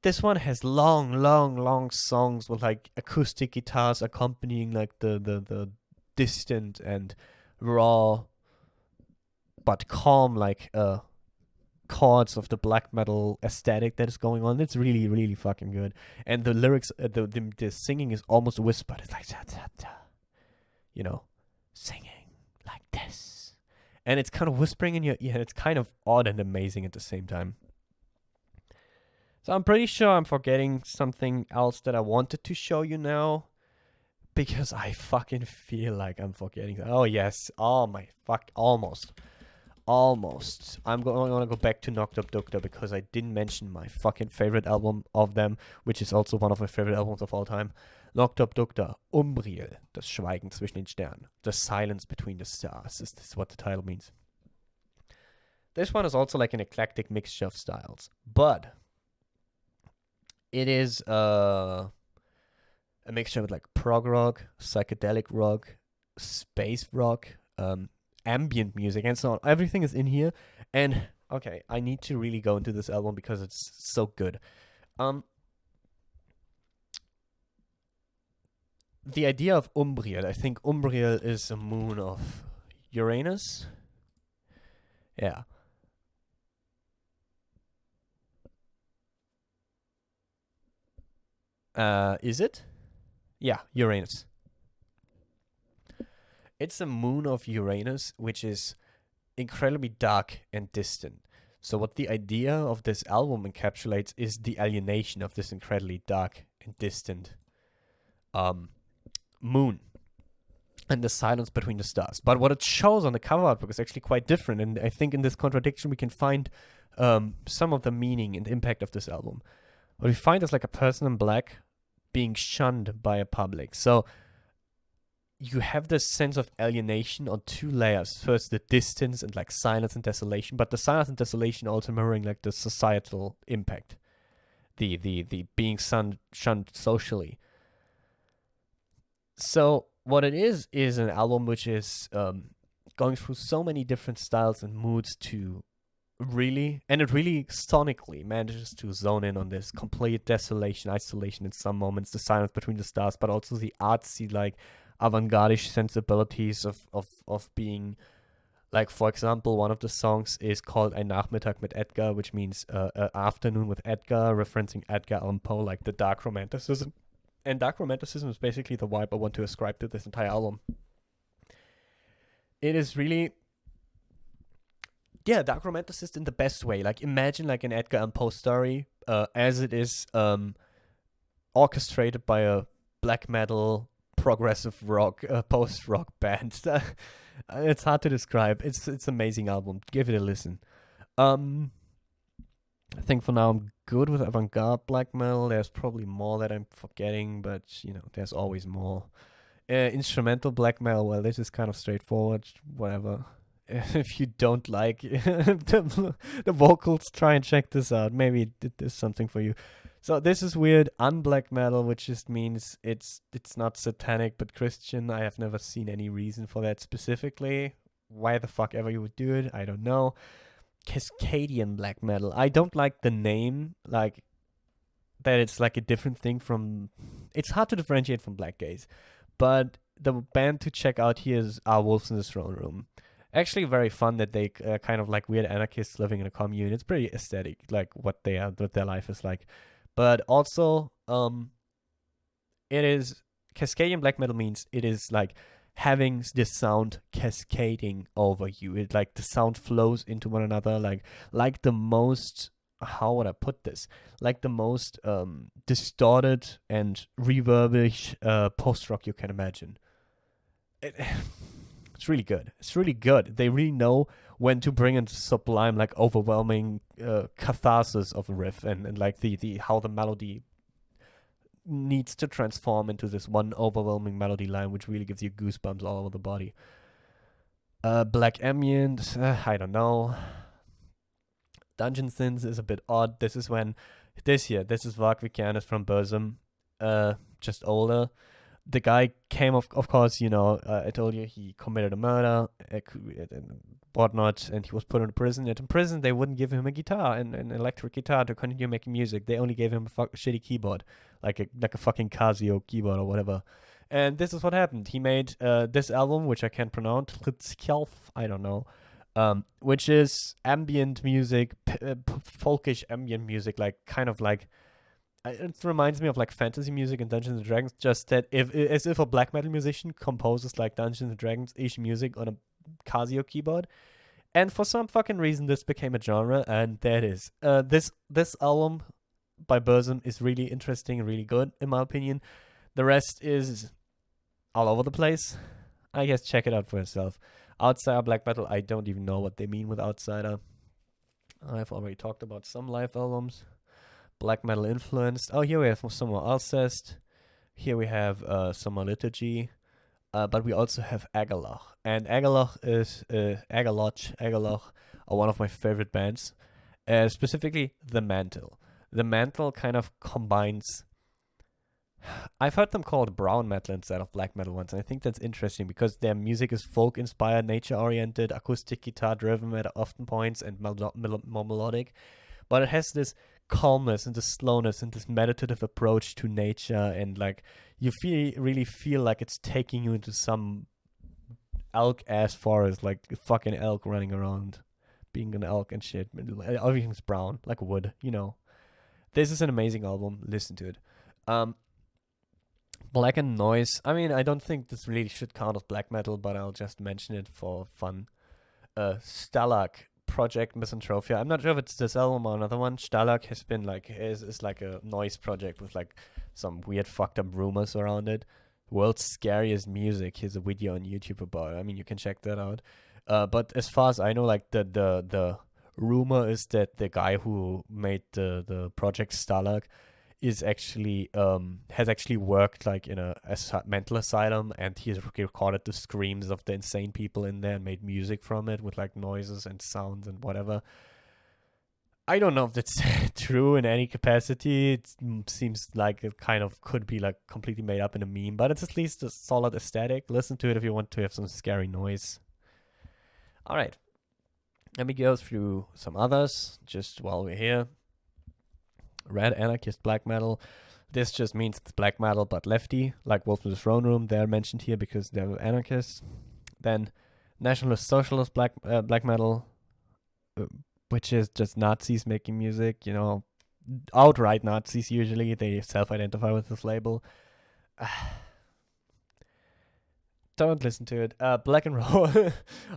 This one has long songs with like acoustic guitars accompanying like the distant and raw but calm like chords of the black metal aesthetic that is going on. It's really fucking good. And the lyrics, the singing is almost whispered. It's like you know, singing like this, and it's kind of whispering in your ear. It's kind of odd and amazing at the same time. So I'm pretty sure I'm forgetting something else that I wanted to show you now, because I fucking feel like I'm forgetting. Oh yes, oh my fuck, almost. I'm going to go back to Knocked Up Doctor because I didn't mention my fucking favorite album of them, which is also one of my favorite albums of all time. Knocked Up Doctor, Umbriel, das Schweigen zwischen den Sternen, the silence between the stars. This is what the title means. This one is also like an eclectic mixture of styles, but it is a mixture with like prog rock, psychedelic rock, space rock, ambient music, and so on. Everything is in here. And okay, I need to really go into this album because it's so good. The idea of Umbriel, I think Umbriel is a moon of Uranus. Yeah. Is it? Yeah, Uranus. It's a moon of Uranus, which is incredibly dark and distant. So what the idea of this album encapsulates is the alienation of this incredibly dark and distant moon and the silence between the stars. But what it shows on the cover artwork is actually quite different, and I think in this contradiction we can find some of the meaning and impact of this album. What we find is like a person in black being shunned by a public. So you have this sense of alienation on two layers. First, the distance and like silence and desolation, but the silence and desolation also mirroring like the societal impact the being shunned socially. So what it is an album which is going through so many different styles and moods to really, and it really sonically manages to zone in on this complete desolation, isolation in some moments, the silence between the stars, but also the artsy, like avant-garde sensibilities of being, like, for example, one of the songs is called Ein Nachmittag mit Edgar, which means afternoon with Edgar, referencing Edgar Allan Poe, like the dark romanticism. And dark romanticism is basically the vibe I want to ascribe to this entire album. It is really, yeah, dark romanticist in the best way. Like, imagine like an Edgar Allan Poe story, as it is orchestrated by a black metal, progressive rock, post rock band. It's hard to describe. It's amazing album. Give it a listen. I think for now I'm good with avant-garde black metal. There's probably more that I'm forgetting, but there's always more. Instrumental black metal, well, this is kind of straightforward. Whatever. If you don't like the vocals, try and check this out. Maybe it is something for you. So this is weird. Unblack metal, which just means it's not satanic but Christian. I have never seen any reason for that specifically. Why the fuck ever you would do it, I don't know. Cascadian black metal. I don't like the name, like that it's like a different thing from. It's hard to differentiate from black gaze, but the band to check out here is Our Wolves in the Throne Room. Actually, very fun that they kind of like weird anarchists living in a commune. It's pretty aesthetic, like what their life is like. But also, it is Cascadian black metal means it is like having this sound cascading over you. It like the sound flows into one another, like the most, how would I put this? Like the most distorted and reverbish post rock you can imagine. It's really good. It's really good. They really know when to bring in sublime, like overwhelming catharsis of a riff, and like the how the melody needs to transform into this one overwhelming melody line, which really gives you goosebumps all over the body. Black Ambient, I don't know. Dungeon Sins is a bit odd. This is this is Vagvikianis from Burzum, just older. The guy came, of course, I told you he committed a murder and whatnot, and he was put into prison. And in prison, they wouldn't give him a guitar, an electric guitar, to continue making music. They only gave him a shitty keyboard, like a fucking Casio keyboard or whatever. And this is what happened. He made this album, which I can't pronounce, I don't know, which is ambient music, folkish ambient music, like kind of like. It reminds me of like fantasy music and Dungeons and Dragons, just that as if a black metal musician composes like Dungeons and Dragons-ish music on a Casio keyboard. And for some fucking reason, this became a genre, and that is. This album by Burzum is really interesting and really good, in my opinion. The rest is all over the place. I guess check it out for yourself. Outsider black metal, I don't even know what they mean with outsider. I've already talked about some live albums. Black metal influenced. Oh, here we have some more Alcest. Here we have some more Liturgy. But we also have Agalloch. And Agalloch is Agalloch are one of my favorite bands. Specifically The Mantle. The Mantle kind of combines. I've heard them called brown metal instead of black metal once, and I think that's interesting because their music is folk inspired, nature oriented, acoustic guitar driven at often points, and more melodic. But it has this calmness and this slowness and this meditative approach to nature, and like you really feel like it's taking you into some elk ass forest, like a fucking elk running around, being an elk and shit. Everything's brown, like wood, This is an amazing album. Listen to it. Black and Noise. I mean, I don't think this really should count as black metal, but I'll just mention it for fun. Stalag Project Misanthropia. I'm not sure if it's this album or another one. Stalag has been like is like a noise project with like some weird fucked up rumors around it. World's Scariest Music. Here's a video on YouTube about it. I mean, you can check that out. But as far as I know, like the rumor is that the guy who made the project Stalag is actually has actually worked like in a mental asylum, and he has recorded the screams of the insane people in there and made music from it with like noises and sounds and whatever. I don't know if that's true in any capacity. It seems like it kind of could be like completely made up in a meme, but it's at least a solid aesthetic. Listen to it if you want to have some scary noise. All right. Let me go through some others just while we're here. Red Anarchist Black Metal. This just means it's black metal but lefty, like Wolf in the Throne Room. They're mentioned here because they're anarchists. Then Nationalist Socialist Black Metal, which is just Nazis making music, outright Nazis usually. They self-identify with this label. Don't listen to it. Black and Roll.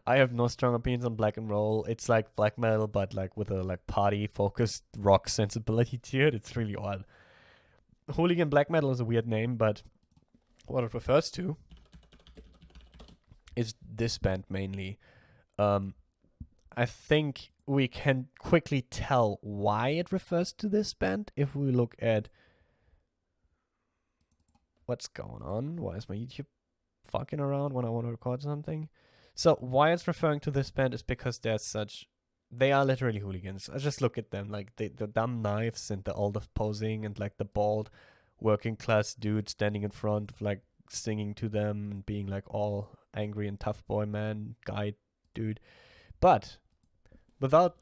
I have no strong opinions on Black and Roll. It's like black metal, but like with a like party-focused rock sensibility to it. It's really odd. Hooligan Black Metal is a weird name, but what it refers to is this band mainly. I think we can quickly tell why it refers to this band if we look at what's going on. Why is my YouTube fucking around when I want to record something? So why it's referring to this band is because they are literally hooligans. I just look at them, like the dumb knives and all the posing and like the bald working class dude standing in front of like singing to them and being like all angry and tough boy man guy dude. But without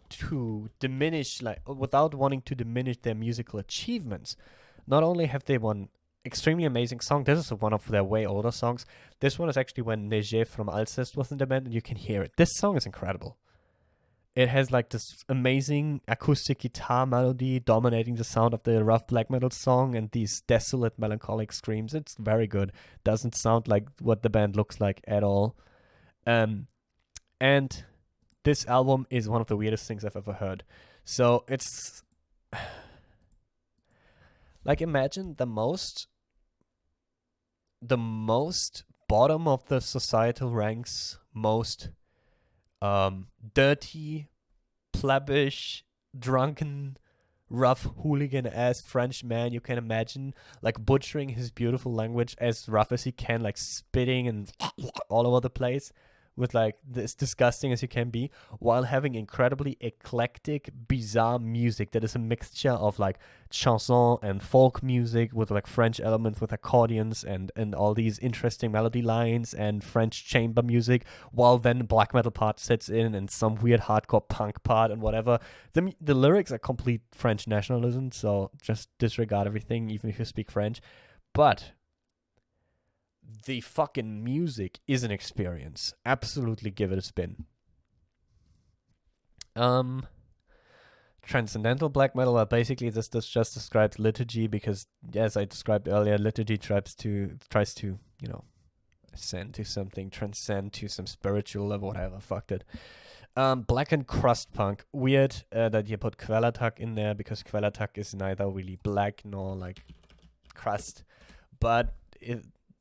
wanting to diminish their musical achievements, not only have they won extremely amazing song. This is one of their way older songs. This one is actually when Neige from Alcest was in the band, and you can hear it. This song is incredible. It has like this amazing acoustic guitar melody dominating the sound of the rough black metal song and these desolate melancholic screams. It's very good. Doesn't sound like what the band looks like at all. And this album is one of the weirdest things I've ever heard. So it's like, imagine the most bottom of the societal ranks, most dirty, plebbish, drunken, rough, hooligan-ass French man you can imagine, like butchering his beautiful language as rough as he can, like spitting and all over the place with like as disgusting as you can be, while having incredibly eclectic, bizarre music that is a mixture of like chanson and folk music with like French elements with accordions and all these interesting melody lines and French chamber music, while then black metal part sets in and some weird hardcore punk part and whatever. The lyrics are complete French nationalism, so just disregard everything, even if you speak French. But the fucking music is an experience. Absolutely give it a spin. Transcendental black metal, basically this just describes liturgy, because as I described earlier, liturgy tries to ascend to something, transcend to some spiritual level, whatever. Fucked it. Black and crust punk. Weird that you put Quellattack in there, because Quellattack is neither really black nor like crust, but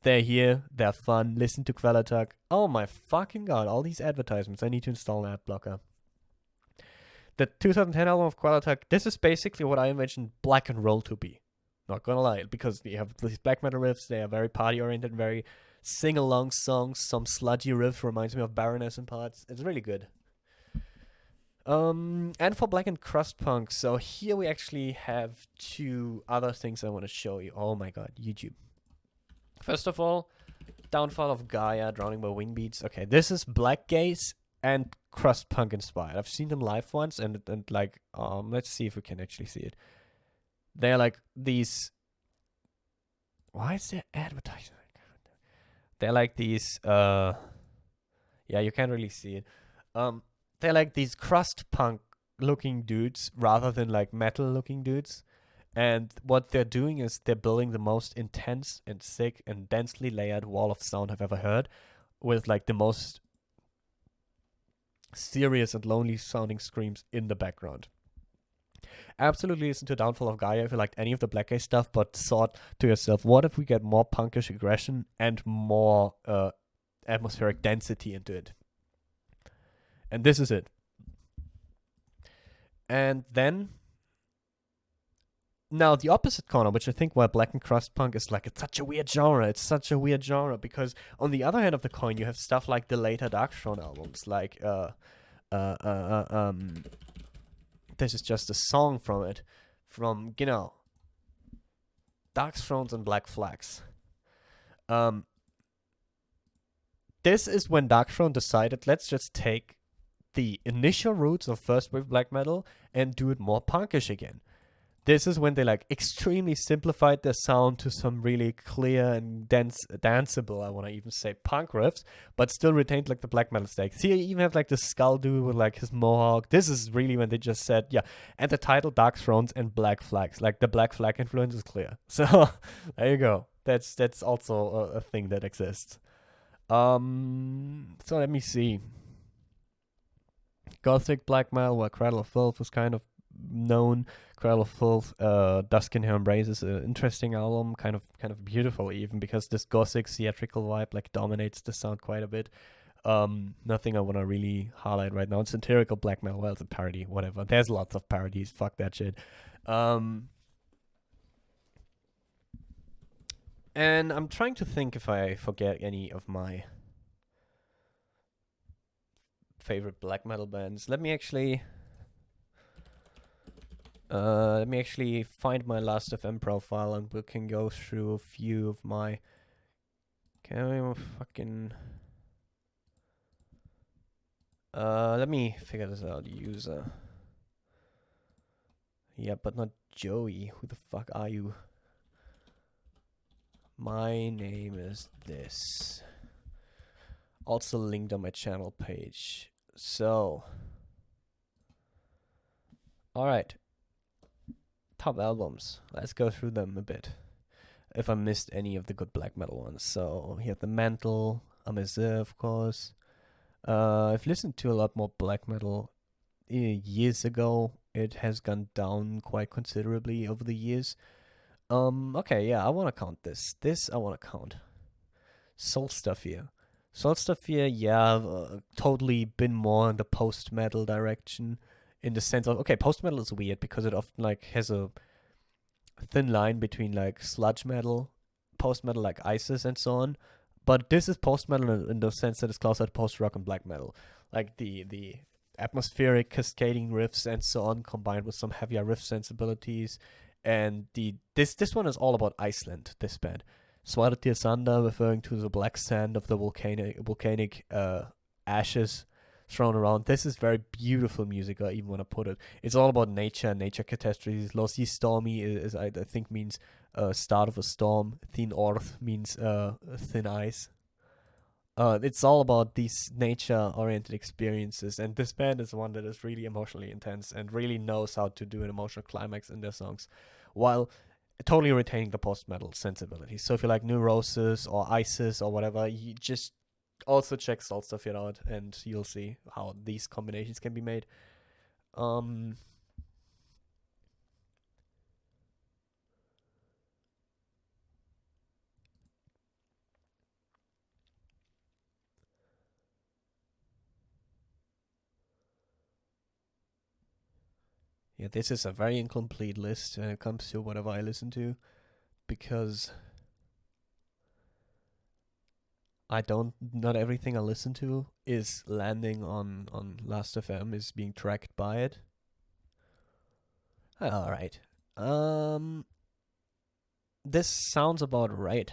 they're here, they're fun. Listen to Quellattack. Oh my fucking god, all these advertisements. I need to install an ad blocker. The 2010 album of Quellattack, this is basically what I imagined black and roll to be. Not gonna lie, because you have these black metal riffs, they are very party oriented, very sing-along songs. Some sludgy riff reminds me of Baroness in parts. It's really good. And for black and crust punk, so here we actually have two other things I want to show you. Oh my god, YouTube. First of all, Downfall of Gaia, Drowning by Wing Beats. Okay, this is black gaze and crust punk inspired. I've seen them live once, and like, let's see if we can actually see it. They're like these. Why is there advertising? They're like these. Yeah, you can't really see it. They're like these crust punk looking dudes rather than like metal looking dudes. And what they're doing is they're building the most intense and sick and densely layered wall of sound I've ever heard, with like the most serious and lonely sounding screams in the background. Absolutely listen to Downfall of Gaia if you liked any of the Black Gay stuff, but thought to yourself, what if we get more punkish aggression and more atmospheric density into it? And this is it. And then now, the opposite corner, which I think why black and crust punk is like, it's such a weird genre. It's such a weird genre because on the other hand of the coin, you have stuff like the later Darkthrone albums, like this is just a song from it, from Dark Thrones and Black Flags. Um, this is when Dark Throne decided, let's just take the initial roots of first wave black metal and do it more punkish again. This is when they like extremely simplified their sound to some really clear and danceable, I want to even say, punk riffs, but still retained like the black metal stakes. Here you even have like the skull dude with like his mohawk. This is really when they just said, yeah, and the title Dark Thrones and Black Flags. Like the Black Flag influence is clear. So there you go. That's also a thing that exists. So let me see. Gothic black metal, where Cradle of Filth was kind of known. Cradle of Filth, Dusk in Her Embrace is an interesting album, kind of beautiful even, because this gothic theatrical vibe like dominates the sound quite a bit. Nothing I want to really highlight right now. It's satirical black metal, well, it's a parody, whatever. There's lots of parodies, fuck that shit. And I'm trying to think if I forget any of my favorite black metal bands. Let me actually find my last FM profile and we can go through a few of my. Can we fucking? Let me figure this out. User. Yeah, but not Joey. Who the fuck are you? My name is this. Also linked on my channel page. So. Alright. Top albums. Let's go through them a bit. If I missed any of the good black metal ones. So, here the Mantle, Amazir, of course. I've listened to a lot more black metal years ago. It has gone down quite considerably over the years. Okay, yeah, I want to count this. This I want to count. Solstafir. Solstafir, yeah, totally been more in the post-metal direction. In the sense of, okay, post-metal is weird because it often like has a thin line between like sludge metal, post-metal like ISIS and so on. But this is post-metal in the sense that it's closer to post-rock and black metal. Like the atmospheric cascading riffs and so on, combined with some heavier riff sensibilities. And this one is all about Iceland, this band. Svartir Sanda, referring to the black sand of the volcanic ashes thrown around. This is very beautiful music, I even want to put it. It's all about nature catastrophes. Losi Stormy is I think means start of a storm. Thin Orth means thin ice. It's all about these nature-oriented experiences, and this band is one that is really emotionally intense and really knows how to do an emotional climax in their songs, while totally retaining the post-metal sensibilities. So if you like Neurosis or Isis or whatever, you just also check Solstafir out, and you'll see how these combinations can be made. Yeah, this is a very incomplete list when it comes to whatever I listen to, because not everything I listen to is landing on Last.fm, is being tracked by it. Alright. This sounds about right.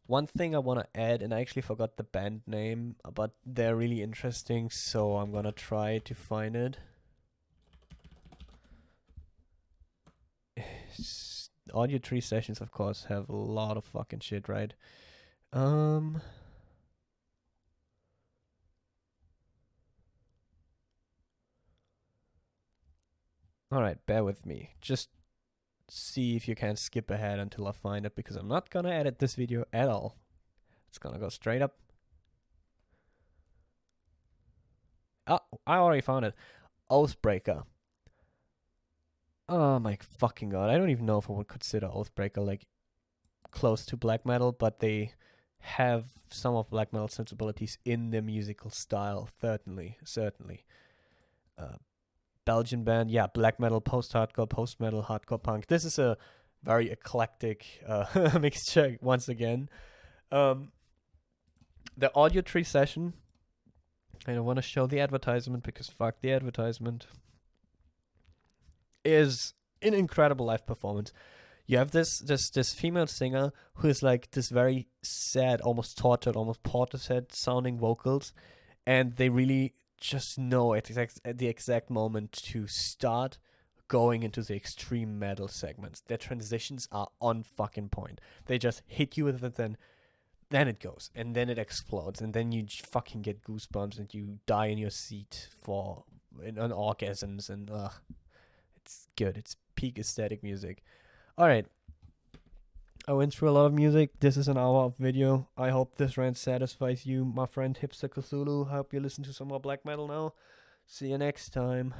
One thing I want to add, and I actually forgot the band name, but they're really interesting, so I'm gonna try to find it. Audio Tree Sessions, of course, have a lot of fucking shit, right? Alright, bear with me. Just see if you can skip ahead until I find it, because I'm not gonna edit this video at all. It's gonna go straight up. Oh, I already found it. Oathbreaker. Oh my fucking god. I don't even know if I would consider Oathbreaker like close to black metal, but they have some of black metal sensibilities in their musical style, certainly. Belgian band, yeah, black metal, post-hardcore, post-metal, hardcore punk. This is a very eclectic mixture once again. The Audio Tree session, I don't want to show the advertisement because fuck the advertisement. is an incredible live performance. You have this female singer who is like this very sad, almost tortured, almost Portishead sounding vocals, and they really just know at the exact moment to start going into the extreme metal segments. Their transitions are on fucking point. They just hit you with it, then it goes, and then it explodes, and then you fucking get goosebumps, and you die in your seat on orgasms, and it's good. It's peak aesthetic music. All right, I went through a lot of music. This is an hour of video. I hope this rant satisfies you, my friend Hipster Cthulhu. I hope you listen to some more black metal now. See you next time.